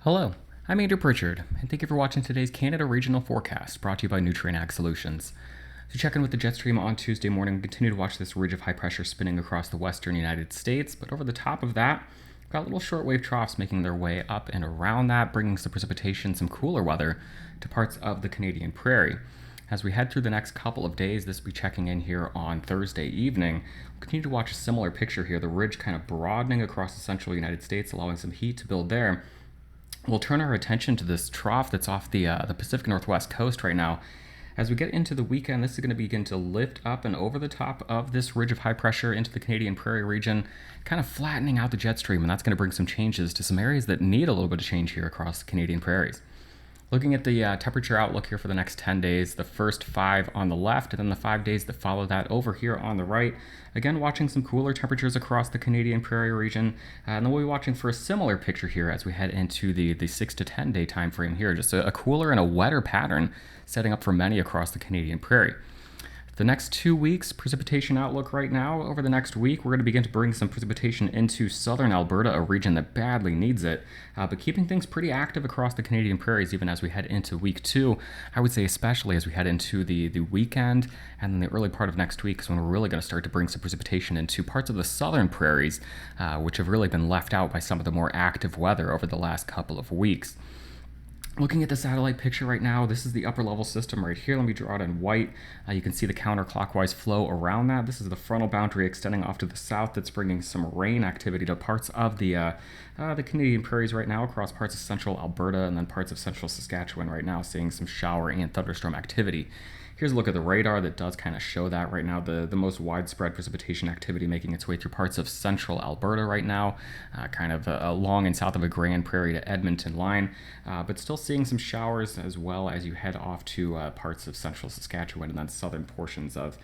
Hello, I'm Andrew Pritchard, and thank you for watching today's Canada Regional Forecast, brought to you by Nutrien Ag Solutions. So check in with the jet stream on Tuesday morning. We continue to watch this ridge of high pressure spinning across the western United States, but over the top of that, we've got little shortwave troughs making their way up and around that, bringing some precipitation, some cooler weather to parts of the Canadian prairie. As we head through the next couple of days, this will be checking in here on Thursday evening. We'll continue to watch a similar picture here, the ridge kind of broadening across the central United States, allowing some heat to build there. We'll turn our attention to this trough that's off the Pacific Northwest coast right now. As we get into the weekend, this is going to begin to lift up and over the top of this ridge of high pressure into the Canadian prairie region, kind of flattening out the jet stream, and that's going to bring some changes to some areas that need a little bit of change here across the Canadian prairies. Looking at the temperature outlook here for the next 10 days, the first 5 on the left, and then the 5 days that follow that over here on the right. Again, watching some cooler temperatures across the Canadian prairie region, and then we'll be watching for a similar picture here as we head into the 6 to 10 day time frame here. Just a cooler and a wetter pattern setting up for many across the Canadian prairie. The next 2 weeks, precipitation outlook right now, over the next week, we're going to begin to bring some precipitation into southern Alberta, a region that badly needs it, but keeping things pretty active across the Canadian prairies even as we head into week 2. I would say especially as we head into the weekend and then the early part of next week is when we're really going to start to bring some precipitation into parts of the southern prairies, which have really been left out by some of the more active weather over the last couple of weeks. Looking at the satellite picture right now, this is the upper level system right here. Let me draw it in white. You can see the counterclockwise flow around that. This is the frontal boundary extending off to the south that's bringing some rain activity to parts of the Canadian prairies right now, across parts of central Alberta and then parts of central Saskatchewan right now, seeing some shower and thunderstorm activity. Here's a look at the radar that does kind of show that right now, the most widespread precipitation activity making its way through parts of central Alberta right now, kind of along and south of a Grand Prairie to Edmonton line, but still seeing some showers as well as you head off to parts of central Saskatchewan and then southern portions of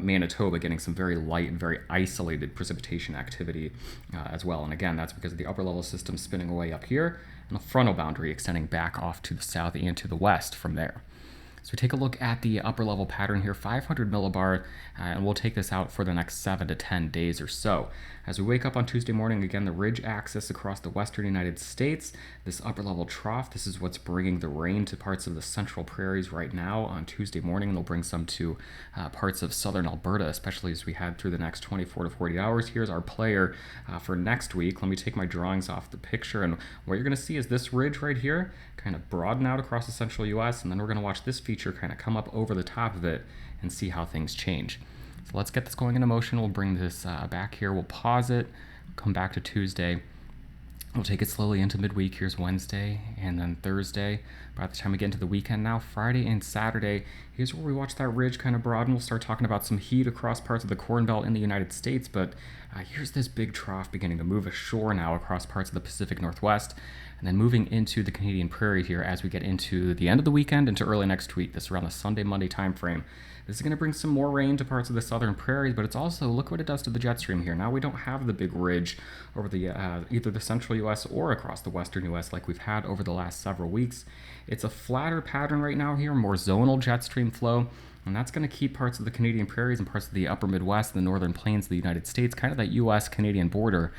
Manitoba, getting some very light and very isolated precipitation activity as well. And again, that's because of the upper level system spinning away up here and the frontal boundary extending back off to the south and to the west from there. So we take a look at the upper level pattern here, 500 millibar, and we'll take this out for the next 7 to 10 days or so. As we wake up on Tuesday morning, again, the ridge axis across the western United States, this upper level trough, this is what's bringing the rain to parts of the central prairies right now on Tuesday morning, and they'll bring some to parts of southern Alberta, especially as we head through the next 24 to 40 hours. Here's our player for next week. Let me take my drawings off the picture, and what you're going to see is this ridge right here kind of broaden out across the central U.S., and then we're going to watch this feature kind of come up over the top of it and see how things change. So let's get this going into motion. We'll bring this back here. We'll pause it, come back to Tuesday. We'll take it slowly into midweek. Here's Wednesday and then Thursday. By the time we get into the weekend now, Friday and Saturday, here's where we watch that ridge kind of broaden. We'll start talking about some heat across parts of the Corn Belt in the United States, but here's this big trough beginning to move ashore now across parts of the Pacific Northwest, and then moving into the Canadian prairie here as we get into the end of the weekend into early next week. This is around the Sunday, Monday time frame. This is going to bring some more rain to parts of the southern prairies, but it's also, look what it does to the jet stream here. Now we don't have the big ridge over the either the central U.S. or across the western U.S. like we've had over the last several weeks. It's a flatter pattern right now here, more zonal jet stream flow, and that's going to keep parts of the Canadian prairies and parts of the upper Midwest and the northern plains of the United States, kind of that U.S.-Canadian border,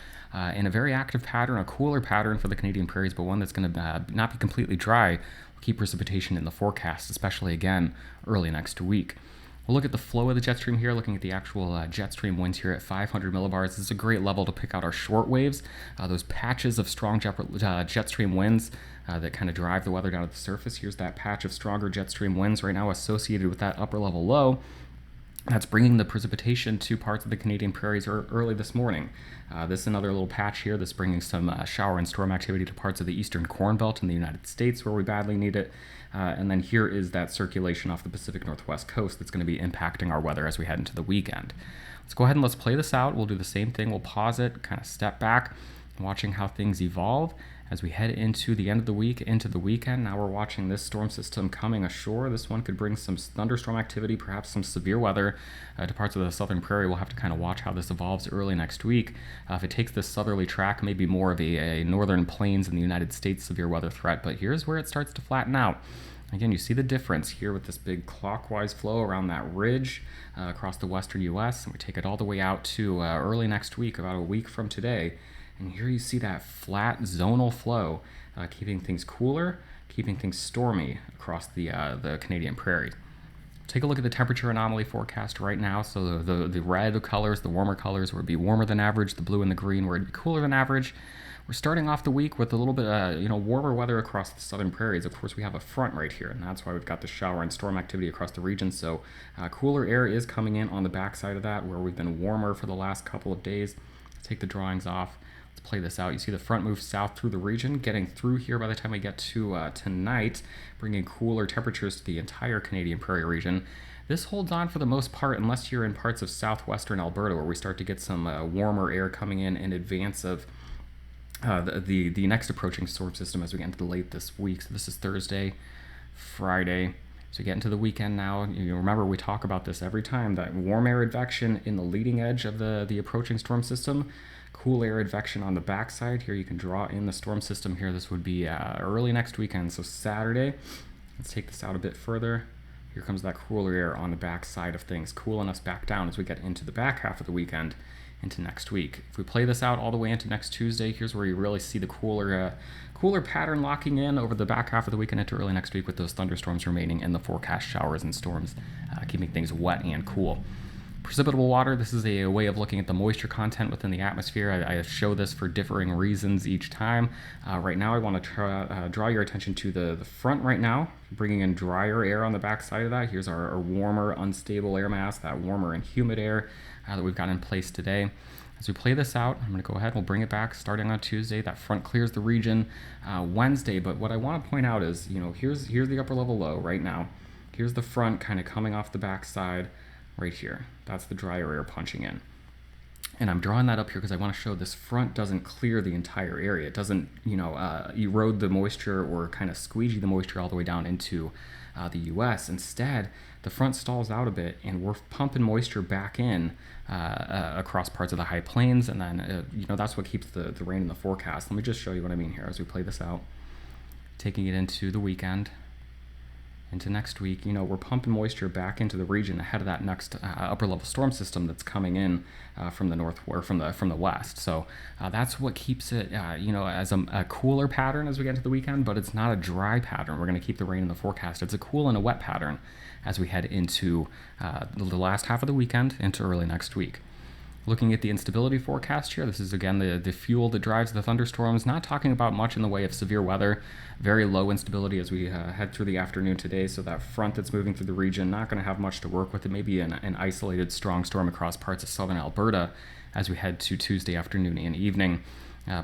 in a very active pattern, a cooler pattern for the Canadian prairies, but one that's going to not be completely dry. We'll keep precipitation in the forecast, especially again early next week. We'll look at the flow of the jet stream here, looking at the actual jet stream winds here at 500 millibars. This is a great level to pick out our short waves, those patches of strong jet stream winds that kind of drive the weather down to the surface. Here's that patch of stronger jet stream winds right now associated with that upper level low. That's bringing the precipitation to parts of the Canadian prairies early this morning. This is another little patch here that's bringing some shower and storm activity to parts of the eastern Corn Belt in the United States where we badly need it. And then here is that circulation off the Pacific Northwest coast that's going to be impacting our weather as we head into the weekend. Let's go ahead and let's play this out. We'll do the same thing. We'll pause it, kind of step back, watching how things evolve. As we head into the end of the week, into the weekend, now we're watching this storm system coming ashore. This one could bring some thunderstorm activity, perhaps some severe weather to parts of the southern prairie. We'll have to kind of watch how this evolves early next week. If it takes this southerly track, maybe more of a northern plains in the United States severe weather threat, but here's where it starts to flatten out. Again, you see the difference here with this big clockwise flow around that ridge across the western U.S., and we take it all the way out to early next week, about a week from today. And here you see that flat zonal flow, keeping things cooler, keeping things stormy across the Canadian prairie. Take a look at the temperature anomaly forecast right now. So the red colors, the warmer colors, would be warmer than average. The blue and the green would be cooler than average. We're starting off the week with a little bit warmer weather across the southern prairies. Of course, we have a front right here, and that's why we've got the shower and storm activity across the region. So cooler air is coming in on the backside of that, where we've been warmer for the last couple of days. Let's take the drawings off. Let's play this out. You see the front move south through the region, getting through here by the time we get to tonight, bringing cooler temperatures to the entire Canadian prairie region. This holds on for the most part, unless you're in parts of southwestern Alberta, where we start to get some warmer air coming in advance of the next approaching storm system as we get into the late this week. So this is Thursday, Friday. So we get into the weekend now. You remember, we talk about this every time, that warm air advection in the leading edge of the approaching storm system, cool air advection on the backside. Here you can draw in the storm system here. This would be early next weekend, so Saturday. Let's take this out a bit further. Here comes that cooler air on the backside of things, cooling us back down as we get into the back half of the weekend, into next week. If we play this out all the way into next Tuesday, here's where you really see the cooler pattern locking in over the back half of the weekend into early next week, with those thunderstorms remaining in the forecast, showers and storms, keeping things wet and cool. Precipitable water, this is a way of looking at the moisture content within the atmosphere. I show this for differing reasons each time. Right now I want to draw your attention to the front right now, bringing in drier air on the backside of that. Here's our warmer, unstable air mass, that warmer and humid air that we've got in place today. As we play this out, I'm going to go ahead, we'll bring it back starting on Tuesday. That front clears the region Wednesday, but what I want to point out is, here's the upper level low right now. Here's the front kind of coming off the backside right here. That's the drier air punching in. And I'm drawing that up here because I want to show this front doesn't clear the entire area. It doesn't, erode the moisture or kind of squeegee the moisture all the way down into the U.S. Instead, the front stalls out a bit, and we're pumping moisture back in across parts of the high plains, and then, that's what keeps the rain in the forecast. Let me just show you what I mean here as we play this out. Taking it into the weekend, into next week, we're pumping moisture back into the region ahead of that next upper level storm system that's coming in from the north or from the west. So that's what keeps it, as a cooler pattern as we get into the weekend, but it's not a dry pattern. We're going to keep the rain in the forecast. It's a cool and a wet pattern as we head into the last half of the weekend into early next week. Looking at the instability forecast here, this is again the fuel that drives the thunderstorms. Not talking about much in the way of severe weather. Very low instability as we head through the afternoon today. So that front that's moving through the region, not going to have much to work with. It may be an isolated strong storm across parts of southern Alberta as we head to Tuesday afternoon and evening.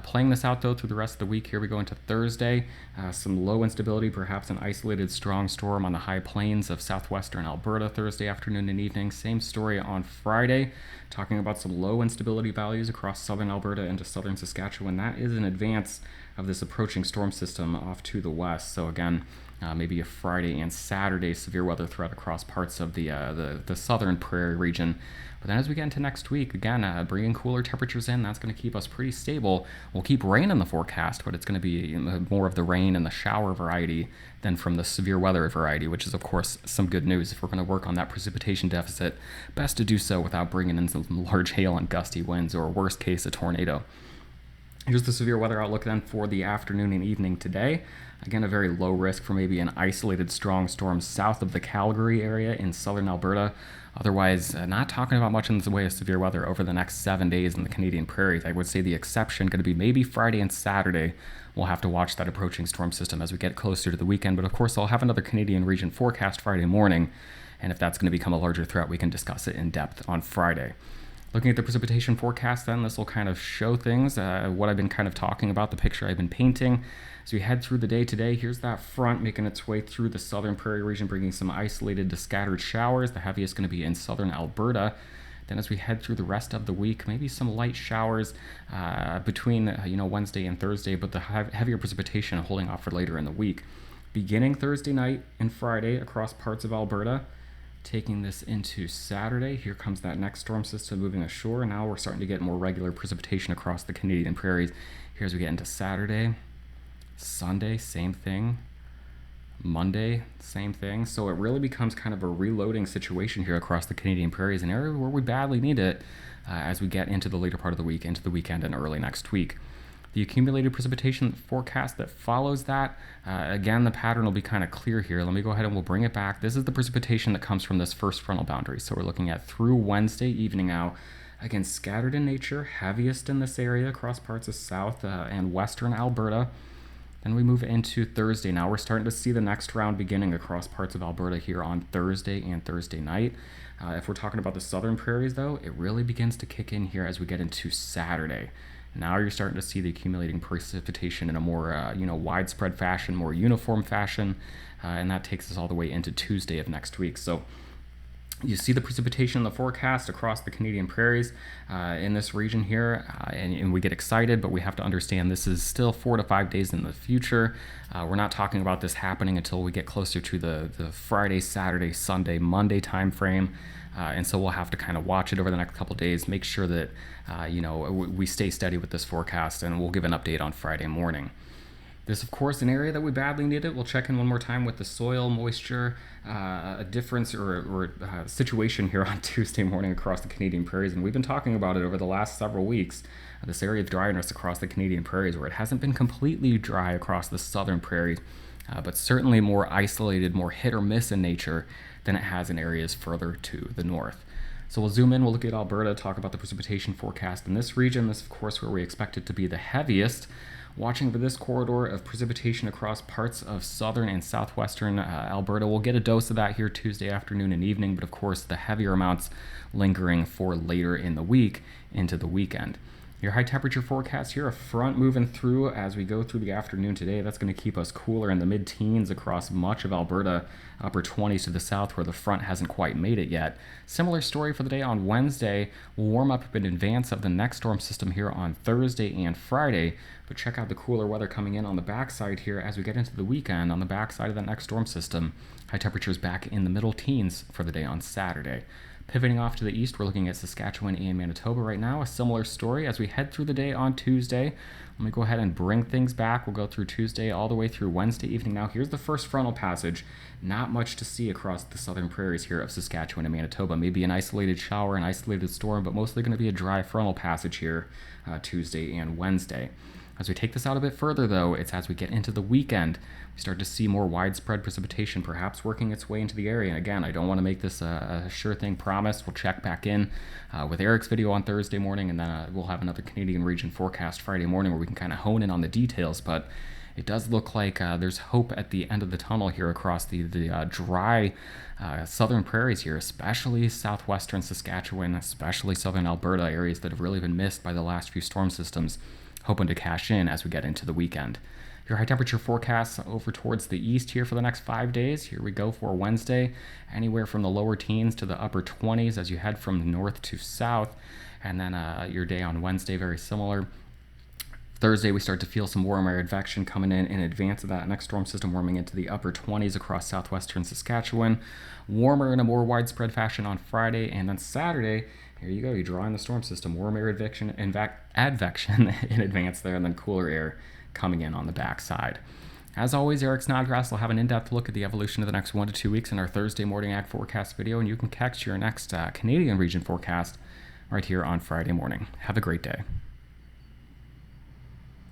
Playing this out, though, through the rest of the week. Here we go into Thursday. Some low instability, perhaps an isolated strong storm on the high plains of southwestern Alberta Thursday afternoon and evening. Same story on Friday, talking about some low instability values across southern Alberta into southern Saskatchewan. That is in advance of this approaching storm system off to the west. So again, maybe a Friday and Saturday severe weather threat across parts of the southern prairie region. But then as we get into next week, again, bringing cooler temperatures in, that's going to keep us pretty stable. We'll keep rain in the forecast, but it's going to be more of the rain and the shower variety than from the severe weather variety, which is, of course, some good news. If we're going to work on that precipitation deficit, best to do so without bringing in some large hail and gusty winds, or worst case, a tornado. Here's the severe weather outlook then for the afternoon and evening today. Again, a very low risk for maybe an isolated strong storm south of the Calgary area in southern Alberta. Otherwise, not talking about much in the way of severe weather over the next 7 days in the Canadian prairies. I would say the exception going to be maybe Friday and Saturday. We'll have to watch that approaching storm system as we get closer to the weekend. But of course, I'll have another Canadian region forecast Friday morning. And if that's going to become a larger threat, we can discuss it in depth on Friday. Looking at the precipitation forecast then, this will kind of show things, what I've been kind of talking about, the picture I've been painting. As we head through the day today, here's that front making its way through the southern prairie region, bringing some isolated to scattered showers. The heaviest going to be in southern Alberta. Then as we head through the rest of the week, maybe some light showers between Wednesday and Thursday, but the heavier precipitation holding off for later in the week. Beginning Thursday night and Friday across parts of Alberta, taking this into Saturday, here comes that next storm system moving ashore. Now we're starting to get more regular precipitation across the Canadian prairies. Here as we get into Saturday, Sunday, same thing. Monday, same thing. So it really becomes kind of a reloading situation here across the Canadian prairies, an area where we badly need it as we get into the later part of the week, into the weekend and early next week. The accumulated precipitation forecast that follows that, again, the pattern will be kind of clear here. Let me go ahead and we'll bring it back. This is the precipitation that comes from this first frontal boundary. So we're looking at through Wednesday evening now. Again, scattered in nature, heaviest in this area across parts of south and western Alberta. Then we move into Thursday. Now we're starting to see the next round beginning across parts of Alberta here on Thursday and Thursday night. If we're talking about the southern prairies, though, it really begins to kick in here as we get into Saturday. Now you're starting to see the accumulating precipitation in a more widespread fashion, more uniform fashion, and that takes us all the way into Tuesday of next week. So you see the precipitation in the forecast across the Canadian prairies in this region here, and we get excited, but we have to understand this is still 4 to 5 days in the future. We're not talking about this happening until we get closer to the Friday, Saturday, Sunday, Monday time frame. And so we'll have to kind of watch it over the next couple of days, make sure that we stay steady with this forecast, and we'll give an update on Friday morning. This, of course, an area that we badly need it. We'll check in one more time with the soil moisture, a difference or situation here on Tuesday morning across the Canadian prairies. And we've been talking about it over the last several weeks, this area of dryness across the Canadian prairies, where it hasn't been completely dry across the southern prairies, but certainly more isolated, more hit or miss in nature than it has in areas further to the north. So we'll zoom in, we'll look at Alberta, talk about the precipitation forecast in this region. This, of course, where we expect it to be the heaviest. Watching for this corridor of precipitation across parts of southern and southwestern Alberta. We'll get a dose of that here Tuesday afternoon and evening, but of course the heavier amounts lingering for later in the week into the weekend. Your high temperature forecast here, a front moving through as we go through the afternoon today. That's going to keep us cooler in the mid-teens across much of Alberta, upper 20s to the south where the front hasn't quite made it yet. Similar story for the day on Wednesday. We'll warm up in advance of the next storm system here on Thursday and Friday, but check out the cooler weather coming in on the backside here as we get into the weekend on the backside of that next storm system. High temperatures back in the middle teens for the day on Saturday. Pivoting off to the east, we're looking at Saskatchewan and Manitoba right now. A similar story as we head through the day on Tuesday. Let me go ahead and bring things back. We'll go through Tuesday all the way through Wednesday evening. Now, here's the first frontal passage. Not much to see across the southern prairies here of Saskatchewan and Manitoba. Maybe an isolated shower, an isolated storm, but mostly going to be a dry frontal passage here Tuesday and Wednesday. As we take this out a bit further, though, it's as we get into the weekend, we start to see more widespread precipitation, perhaps working its way into the area. And again, I don't want to make this a sure thing promise. We'll check back in with Eric's video on Thursday morning, and then we'll have another Canadian region forecast Friday morning where we can kind of hone in on the details. But it does look like there's hope at the end of the tunnel here across the dry southern prairies here, especially southwestern Saskatchewan, especially southern Alberta, areas that have really been missed by the last few storm systems, hoping to cash in as we get into the weekend. Your high temperature forecasts over towards the east here for the next 5 days. Here we go for Wednesday, anywhere from the lower teens to the upper 20s as you head from north to south. And then your day on Wednesday, very similar. Thursday, we start to feel some warm air advection coming in advance of that next storm system, warming into the upper 20s across southwestern Saskatchewan. Warmer in a more widespread fashion on Friday, and then Saturday, here you go, you draw in the storm system, warm air advection in advance there, and then cooler air coming in on the backside. As always, Eric Snodgrass will have an in-depth look at the evolution of the next 1 to 2 weeks in our Thursday morning ag forecast video, and you can catch your next Canadian region forecast right here on Friday morning. Have a great day.